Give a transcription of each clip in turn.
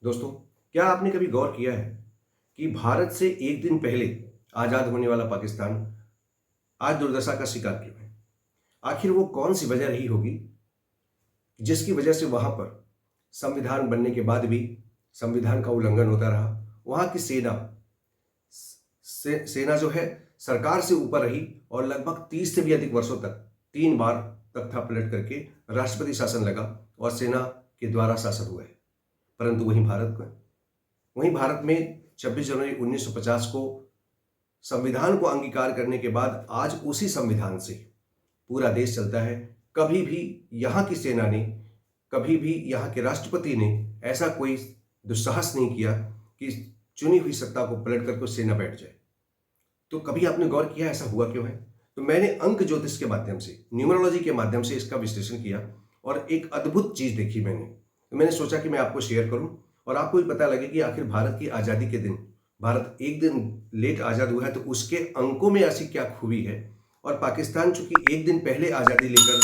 दोस्तों, क्या आपने कभी गौर किया है कि भारत से एक दिन पहले आज़ाद होने वाला पाकिस्तान आज दुर्दशा का शिकार क्यों है? आखिर वो कौन सी वजह रही होगी जिसकी वजह से वहां पर संविधान बनने के बाद भी संविधान का उल्लंघन होता रहा। वहां की सेना जो है सरकार से ऊपर रही और लगभग 30 से भी अधिक वर्षों तक 3 बार तख्ता पलट करके राष्ट्रपति शासन लगा और सेना के द्वारा शासन हुआ है। परंतु वहीं भारत में 26 जनवरी 1950 को संविधान को अंगीकार करने के बाद आज उसी संविधान से पूरा देश चलता है। कभी भी यहाँ की सेना ने, कभी भी यहाँ के राष्ट्रपति ने ऐसा कोई दुस्साहस नहीं किया कि चुनी हुई सत्ता को पलट करके सेना बैठ जाए। तो कभी आपने गौर किया ऐसा हुआ क्यों है? तो मैंने अंक ज्योतिष के माध्यम से, न्यूमरोलॉजी के माध्यम से इसका विश्लेषण किया और एक अद्भुत चीज देखी मैंने। तो मैंने सोचा कि मैं आपको शेयर करूं और आपको भी पता लगे कि आखिर भारत की आज़ादी के दिन, भारत एक दिन लेट आज़ाद हुआ है तो उसके अंकों में ऐसी क्या खूबी है, और पाकिस्तान चूंकि एक दिन पहले आज़ादी लेकर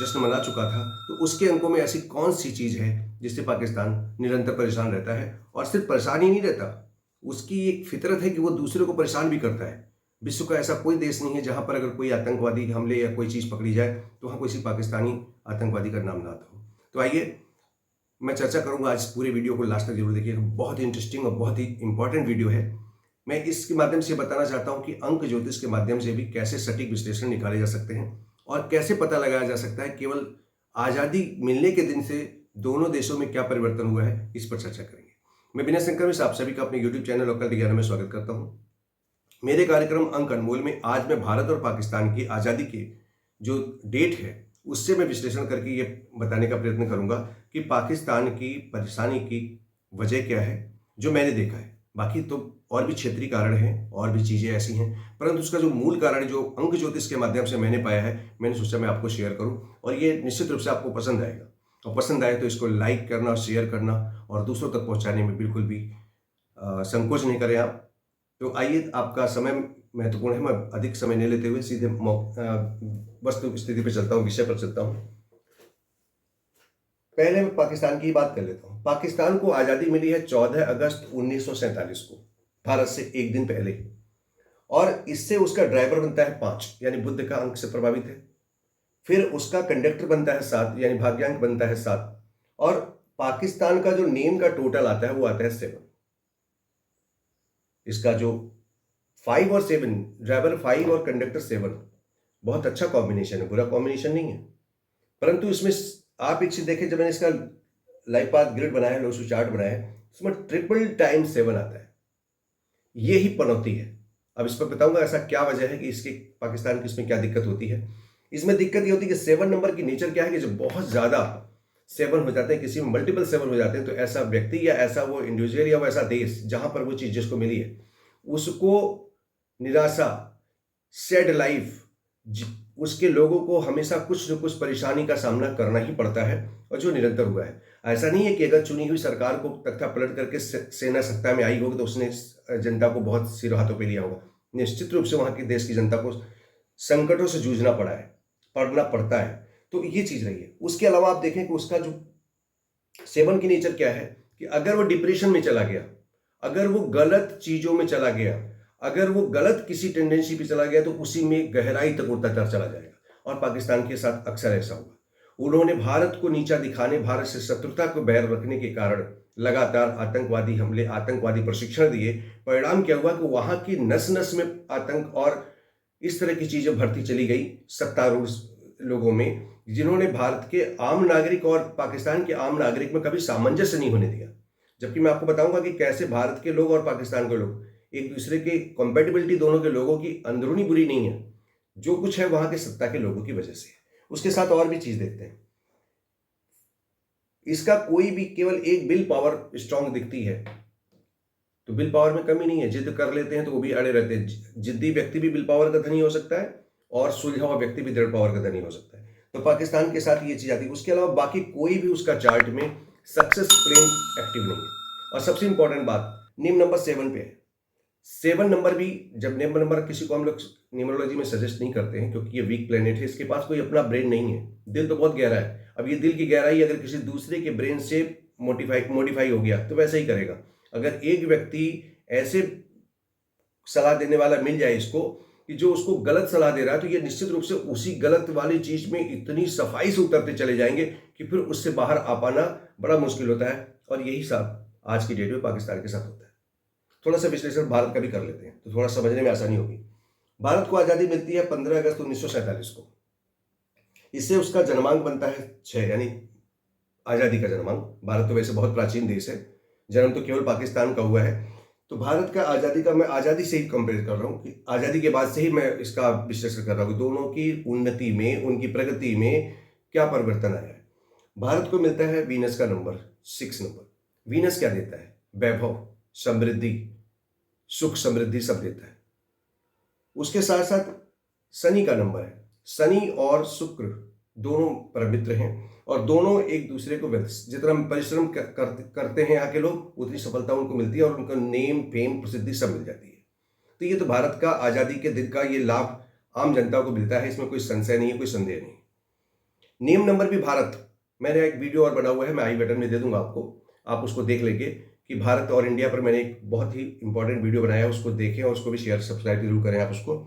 जश्न मना चुका था तो उसके अंकों में ऐसी कौन सी चीज है जिससे पाकिस्तान निरंतर परेशान रहता है। और सिर्फ परेशान ही नहीं रहता, उसकी एक फितरत है कि वो दूसरे को परेशान भी करता है। विश्व का ऐसा कोई देश नहीं है जहां पर अगर कोई आतंकवादी हमले या कोई चीज पकड़ी जाए तो वहां किसी पाकिस्तानी आतंकवादी का नाम ना आता हो। तो आइए मैं चर्चा करूंगा, आज पूरे वीडियो को लास्ट तक जरूर देखिएगा। बहुत ही इंटरेस्टिंग और बहुत ही इंपॉर्टेंट वीडियो है। मैं इसके माध्यम से बताना चाहता हूं कि अंक ज्योतिष के माध्यम से भी कैसे सटीक विश्लेषण निकाले जा सकते हैं और कैसे पता लगाया जा सकता है केवल आजादी मिलने के दिन से दोनों देशों में क्या परिवर्तन हुआ है, इस पर चर्चा करेंगे। मैं विनय शंकर मिश्र आप सभी का अपने यूट्यूब चैनल लोकल विज्ञान में स्वागत करता हूँ। मेरे कार्यक्रम अंक अनमोल में आज मैं भारत और पाकिस्तान की आज़ादी के जो डेट है उससे मैं विश्लेषण करके ये बताने का प्रयत्न करूंगा कि पाकिस्तान की परेशानी की वजह क्या है जो मैंने देखा है। बाकी तो और भी क्षेत्रीय कारण हैं और भी चीज़ें ऐसी हैं, परंतु उसका जो मूल कारण जो अंक ज्योतिष के माध्यम से मैंने पाया है, मैंने सोचा मैं आपको शेयर करूं और ये निश्चित रूप से आपको पसंद आएगा। और पसंद आए तो इसको लाइक करना, शेयर करना और दूसरों तक पहुंचाने में बिल्कुल भी संकोच नहीं करें आप। तो आइए, आपका समय महत्वपूर्ण है, मैं अधिक समय नहीं लेते हुए सीधे वस्तु स्थिति पर चलता हूँ, विषय पर चलता हूँ। पहले मैं पाकिस्तान की बात कर लेता हूँ। पाकिस्तान को आज़ादी मिली है 14 अगस्त 1947 को, भारत से एक दिन पहले, और इससे उसका ड्राइवर बनता है 5 यानी बुध का अंक से प्रभावित है। फिर उसका कंडक्टर बनता है 7 यानी भाग्यांक बनता है 7, और पाकिस्तान का जो नेम का टोटल आता है वो आता है 7। इसका जो 5 और 7, ड्राइवर 5 और कंडक्टर 7, बहुत अच्छा कॉम्बिनेशन है, बुरा कॉम्बिनेशन नहीं है। परंतु इसमें आप एक चीज देखें, जब मैंने इसका लाइफ पाथ ग्रिड बनाया है, लोसू चार्ट बनाया है, उसमें ट्रिपल टाइम 7 आता है। ये ही पनौती है। अब इस पर बताऊंगा ऐसा क्या वजह है कि इसके पाकिस्तान की इसमें क्या दिक्कत होती है। इसमें दिक्कत ये होती है कि 7 नंबर की नेचर क्या है कि जब बहुत ज्यादा 7 हो जाते हैं, किसी में मल्टीपल 7 हो जाते हैं, तो ऐसा व्यक्ति या ऐसा वो इंडिविजुअल या वो ऐसा देश जहां पर वो चीज जिसको मिली है उसको निराशा, सैड लाइफ, उसके लोगों को हमेशा कुछ न कुछ परेशानी का सामना करना ही पड़ता है, और जो निरंतर हुआ है। ऐसा नहीं है कि अगर चुनी हुई सरकार को तख्ता पलट करके सेना सत्ता में आई होगी तो उसने जनता को बहुत सिर हाथों पे लिया होगा। निश्चित रूप से वहां की देश की जनता को संकटों से जूझना पड़ना पड़ता है। तो ये चीज रही है। उसके अलावा आप देखें कि उसका जो 7 की नेचर क्या है कि अगर वो डिप्रेशन में चला गया, अगर वो गलत चीजों में चला गया, अगर वो गलत किसी टेंडेंसी पे चला गया तो उसी में गहराई तक उतरता चला जाएगा। और पाकिस्तान के साथ अक्सर ऐसा हुआ। उन्होंने भारत को नीचा दिखाने, भारत से शत्रुता को बैर रखने के कारण लगातार आतंकवादी हमले, आतंकवादी प्रशिक्षण दिए। परिणाम क्या हुआ कि वहां की नस नस में आतंक और इस तरह की चीजें भरती चली गई सत्तारूढ़ लोगों में, जिन्होंने भारत के आम नागरिक और पाकिस्तान के आम नागरिक में कभी सामंजस्य नहीं होने दिया। जबकि मैं आपको बताऊंगा कि कैसे भारत के लोग और पाकिस्तान के लोग एक दूसरे के कंपेटिबिलिटी, दोनों के लोगों की अंदरूनी बुरी नहीं है, जो कुछ है वहां के सत्ता के लोगों की वजह से है। उसके साथ और भी चीज देखते हैं। इसका कोई भी केवल एक विल पावर स्ट्रांग दिखती है, तो विल पावर में कमी नहीं है। जिद कर लेते हैं तो वो भी अड़े रहते हैं। जिद्दी व्यक्ति भी विल पावर का धनी हो सकता है और सुलझा हुआ व्यक्ति भी दृढ़ पावर का धनी हो सकता है। तो पाकिस्तान के साथ ये चीज आती है। उसके अलावा बाकी कोई भी उसका चार्ट में सक्सेस प्लेन एक्टिव नहीं है। और सबसे इंपॉर्टेंट बात, नेम नंबर 7 पे है। 7 नंबर भी, जब नेम नंबर किसी को हम लोग न्यूमरोलॉजी में सजेस्ट नहीं करते हैं क्योंकि ये वीक प्लेनेट है, इसके पास कोई अपना ब्रेन नहीं है। दिल तो बहुत गहरा है। अब ये दिल की गहराई अगर किसी दूसरे के ब्रेन से मॉडिफाई हो गया तो वैसे ही करेगा। अगर एक व्यक्ति ऐसे सलाह देने वाला मिल जाए इसको कि जो उसको गलत सलाह दे रहा है, तो ये निश्चित रूप से उसी गलत वाली चीज में इतनी सफाई से उतरते चले जाएंगे कि फिर उससे बाहर आ पाना बड़ा मुश्किल होता है। और यही सब आज की डेट में पाकिस्तान के साथ होता है। थोड़ा सा विश्लेषण भारत का भी कर लेते हैं तो थोड़ा समझने में आसानी होगी। भारत को आज़ादी मिलती है 15 अगस्त 1947 को। इससे उसका जन्मांक बनता है 6, यानी आज़ादी का जन्मांक। भारत तो वैसे बहुत प्राचीन देश है, जन्म तो केवल पाकिस्तान का हुआ है। तो भारत का आज़ादी का मैं आज़ादी से ही कंपेयर कर रहा हूँ कि आज़ादी के बाद से ही मैं इसका विश्लेषण कर रहा हूँ कि दोनों की उन्नति में, उनकी प्रगति में क्या परिवर्तन आया है। भारत को मिलता है वीनस का नंबर 6 नंबर। वीनस क्या देता है? वैभव, समृद्धि, सुख समृद्धि सब देता है। उसके साथ साथ शनि का नंबर है। शनि और शुक्र दोनों परम मित्र हैं और दोनों एक दूसरे को जितना परिश्रम करते हैं यहाँ के लोग, उतनी सफलता उनको मिलती है और उनका नेम, फेम, प्रसिद्धि सब मिल जाती है। तो ये तो भारत का आज़ादी के दिन का ये लाभ आम जनता को मिलता है, इसमें कोई संशय नहीं है, कोई संदेह नहीं। नेम नंबर भी भारत, मैंने एक वीडियो और बना हुआ है, मैं आई बटन में दे दूंगा आपको, आप उसको देख लेंगे कि भारत और इंडिया पर मैंने एक बहुत ही इंपॉर्टेंट वीडियो बनाया है, उसको देखें और उसको भी शेयर सब्सक्राइब जरूर करें आप उसको।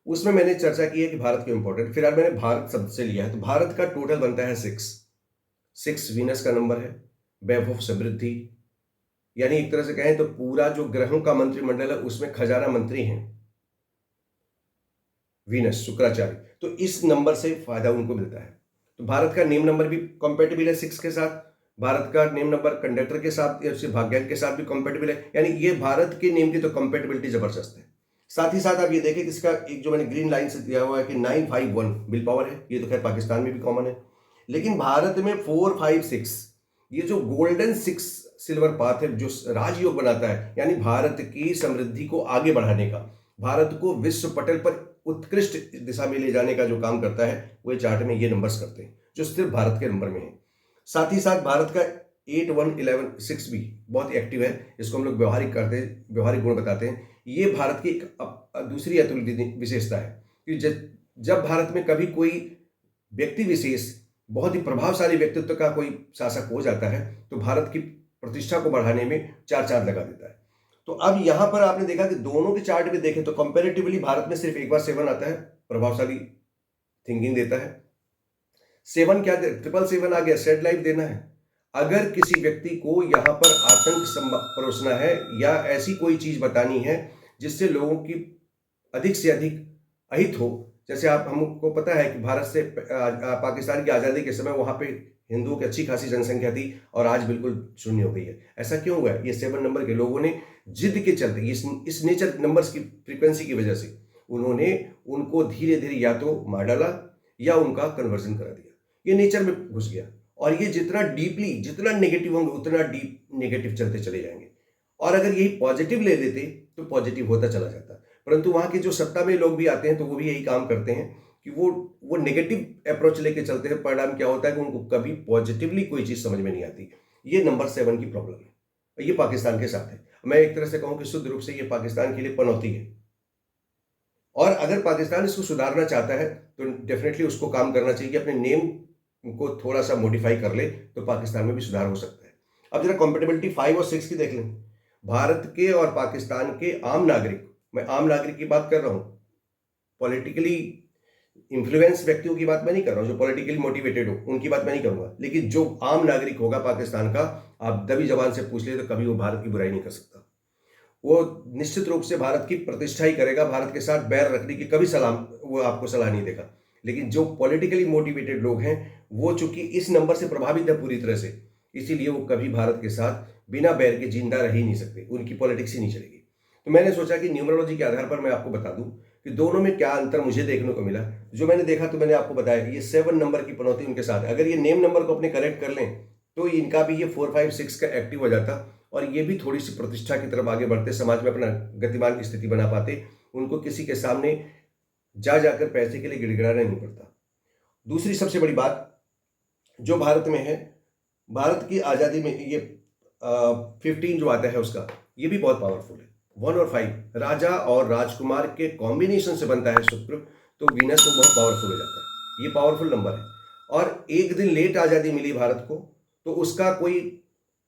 उसमें मैंने चर्चा की है कि भारत क्यों इंपॉर्टेंट। फिलहाल मैंने भारत शब्द से लिया है, तो भारत का टोटल बनता है 6 वीनस का नंबर है। वैभव, समृद्धि, यानी एक तरह से कहें तो पूरा जो ग्रहों का मंत्रिमंडल है उसमें खजाना मंत्री हैं वीनस, शुक्राचार्य। तो इस नंबर से फायदा उनको मिलता है। तो भारत का नेम नंबर भी कंपेटेबल है 6 के साथ। भारत का नेम नंबर कंडक्टर के साथ या भाग्यांक के साथ भी कंपेटेबल है, यानी ये भारत के नेम की तो कंपेटेबिलिटी जबरदस्त है। साथ ही साथ आप ये देखें कि इसका एक जो मैंने ग्रीन लाइन से दिया हुआ है कि 951 विल पावर है, ये तो खैर पाकिस्तान में भी कॉमन है, लेकिन भारत में 456, ये जो गोल्डन 6 सिल्वर पाथ है जो राजयोग बनाता है, यानी भारत की समृद्धि को आगे बढ़ाने का, भारत को विश्व पटल पर उत्कृष्ट दिशा में ले जाने का जो काम करता है, वो चार्ट में ये नंबर्स करते हैं जो सिर्फ भारत के नंबर में है। साथ ही साथ भारत का 8116 भी बहुत एक्टिव है, इसको हम लोग व्यवहारिक करते हैं, व्यवहारिक गुण बताते हैं। ये भारत की एक दूसरी अतुलनीय विशेषता है कि जब भारत में कभी कोई व्यक्ति विशेष बहुत ही प्रभावशाली व्यक्तित्व का कोई शासक हो जाता है तो भारत की प्रतिष्ठा को बढ़ाने में 4 चांद लगा देता है। तो अब यहां पर आपने देखा कि दोनों के चार्ट में देखें तो कंपैरेटिवली भारत में सिर्फ एक बार 7 आता है, प्रभावशाली थिंकिंग देता है। 7 क्या, 777 आ गया, सेड लाइफ देना है। अगर किसी व्यक्ति को यहां पर आतंक परोसना है या ऐसी कोई चीज बतानी है जिससे लोगों की अधिक से अधिक अहित हो, जैसे आप हमको पता है कि भारत से पाकिस्तान की आज़ादी के समय वहां पे हिंदुओं की अच्छी खासी जनसंख्या थी और आज बिल्कुल शून्य हो गई है। ऐसा क्यों हुआ है? ये 7 नंबर के लोगों ने जिद के चलते, इस नेचर नंबर्स की फ्रीक्वेंसी की वजह से उन्होंने उनको धीरे धीरे या तो मार डाला या उनका कन्वर्जन करा दिया। ये नेचर में घुस गया और ये जितना डीपली, जितना नेगेटिव होंगे उतना डीप नेगेटिव चलते चले जाएंगे। और अगर यही पॉजिटिव ले लेते तो पॉजिटिव होता चला जाता। परंतु वहां के जो सत्ता में लोग भी आते हैं तो वो भी यही काम करते हैं कि वो नेगेटिव अप्रोच लेके चलते हैं। परिणाम क्या होता है कि उनको कभी पॉजिटिवली कोई चीज समझ में नहीं आती। ये नंबर 7 की प्रॉब्लम है, ये पाकिस्तान के साथ है। मैं एक तरह से कहूं कि शुद्ध रूप से ये पाकिस्तान के लिए पनौती है और अगर पाकिस्तान इसको सुधारना चाहता है तो डेफिनेटली उसको काम करना चाहिए कि अपने नेम को थोड़ा सा मॉडिफाई कर ले तो पाकिस्तान में भी सुधार हो सकता है। अब जरा कंपेटेबिलिटी 5 और 6 की देख लें। भारत के और पाकिस्तान के आम नागरिक, मैं आम नागरिक की बात कर रहा हूं, पॉलिटिकली इन्फ्लुएंस व्यक्तियों की बात मैं नहीं कर रहा हूं, जो पॉलिटिकली मोटिवेटेड हो उनकी बात मैं नहीं करूंगा, लेकिन जो आम नागरिक होगा पाकिस्तान का, आप दबी जबान से पूछ ले तो कभी वो भारत की बुराई नहीं कर सकता। वो निश्चित रूप से भारत की प्रतिष्ठा ही करेगा, भारत के साथ बैर रखने की कभी वो आपको सलाह नहीं देगा। लेकिन जो पॉलिटिकली मोटिवेटेड लोग हैं वो चूंकि इस नंबर से प्रभावित है पूरी तरह से, इसीलिए वो कभी भारत के साथ बिना बैर के जिंदा रह ही नहीं सकते, उनकी पॉलिटिक्स ही नहीं चलेगी। तो मैंने सोचा कि न्यूमरोलॉजी के आधार पर मैं आपको बता दूं कि दोनों में क्या अंतर मुझे देखने को मिला। जो मैंने देखा तो मैंने आपको बताया कि ये 7 नंबर की पनौती उनके साथ है। अगर ये नेम नंबर को अपने करेक्ट कर लें तो इनका भी ये 4, 5, 6 का एक्टिव हो जाता और ये भी थोड़ी सी प्रतिष्ठा की तरफ आगे बढ़ते, समाज में अपना गतिमान की स्थिति बना पाते, उनको किसी के सामने जाकर पैसे के लिए गिड़गिड़ाना नहीं पड़ता। दूसरी सबसे बड़ी बात जो भारत में है, भारत की आज़ादी में ये 15 जो आता है उसका, ये भी बहुत पावरफुल है। 1 और 5 राजा और राजकुमार के कॉम्बिनेशन से बनता है शुक्र, तो वीनस में बहुत पावरफुल हो जाता है। ये पावरफुल नंबर है और एक दिन लेट आज़ादी मिली भारत को तो उसका कोई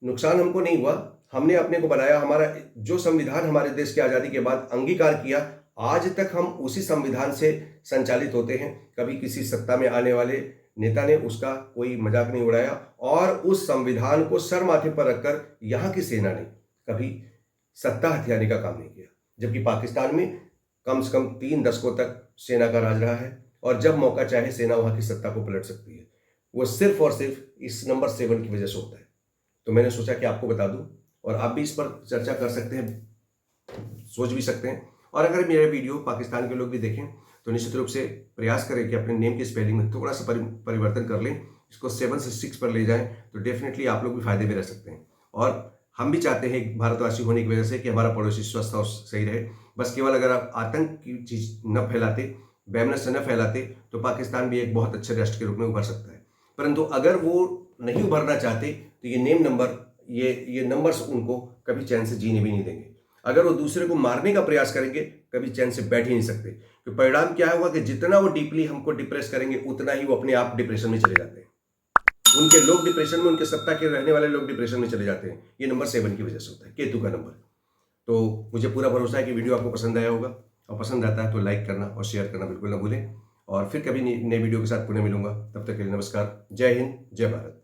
नुकसान हमको नहीं हुआ, हमने अपने को बनाया, हमारा जो संविधान हमारे देश की आज़ादी के बाद अंगीकार किया, आज तक हम उसी संविधान से संचालित होते हैं। कभी किसी सत्ता में आने वाले नेता ने उसका कोई मजाक नहीं उड़ाया और उस संविधान को सर माथे पर रखकर यहाँ की सेना ने कभी सत्ता हथियाने का काम नहीं किया, जबकि पाकिस्तान में कम से कम 3 दशकों तक सेना का राज रहा है और जब मौका चाहे सेना वहाँ की सत्ता को पलट सकती है। वो सिर्फ और सिर्फ इस नंबर 7 की वजह से होता है। तो मैंने सोचा कि आपको बता दूं और आप भी इस पर चर्चा कर सकते हैं, सोच भी सकते हैं। और अगर मेरे वीडियो पाकिस्तान के लोग भी देखें तो निश्चित रूप से प्रयास करें कि अपने नेम की स्पेलिंग में थोड़ा सा परिवर्तन कर लें, इसको 7 से 6 पर ले जाएं, तो डेफिनेटली आप लोग भी फायदे में रह सकते हैं। और हम भी चाहते हैं भारतवासी होने की वजह से कि हमारा पड़ोसी स्वस्थ और सही रहे। बस केवल अगर आप आतंक की चीज़ न फैलाते, वैमनस्य न फैलाते, तो पाकिस्तान भी एक बहुत अच्छे राष्ट्र के रूप में उभर सकता है। परंतु अगर वो नहीं उभरना चाहते तो ये नेम नंबर, ये नंबर्स उनको कभी चैन से जीने भी नहीं देंगे। अगर वो दूसरे को मारने का प्रयास करेंगे, कभी चैन से बैठ ही नहीं सकते। तो परिणाम क्या होगा कि जितना वो डीपली हमको डिप्रेस करेंगे, उतना ही वो अपने आप डिप्रेशन में चले जाते हैं। उनके लोग डिप्रेशन में, उनके सत्ता के रहने वाले लोग डिप्रेशन में चले जाते हैं। ये नंबर 7 की वजह से होता है, केतु का नंबर। तो मुझे पूरा भरोसा है कि वीडियो आपको पसंद आया होगा, और पसंद आता है तो लाइक करना और शेयर करना बिल्कुल ना भूलें। और फिर कभी नए वीडियो के साथ पुनः मिलूंगा। तब तक के लिए नमस्कार। जय हिंद, जय भारत।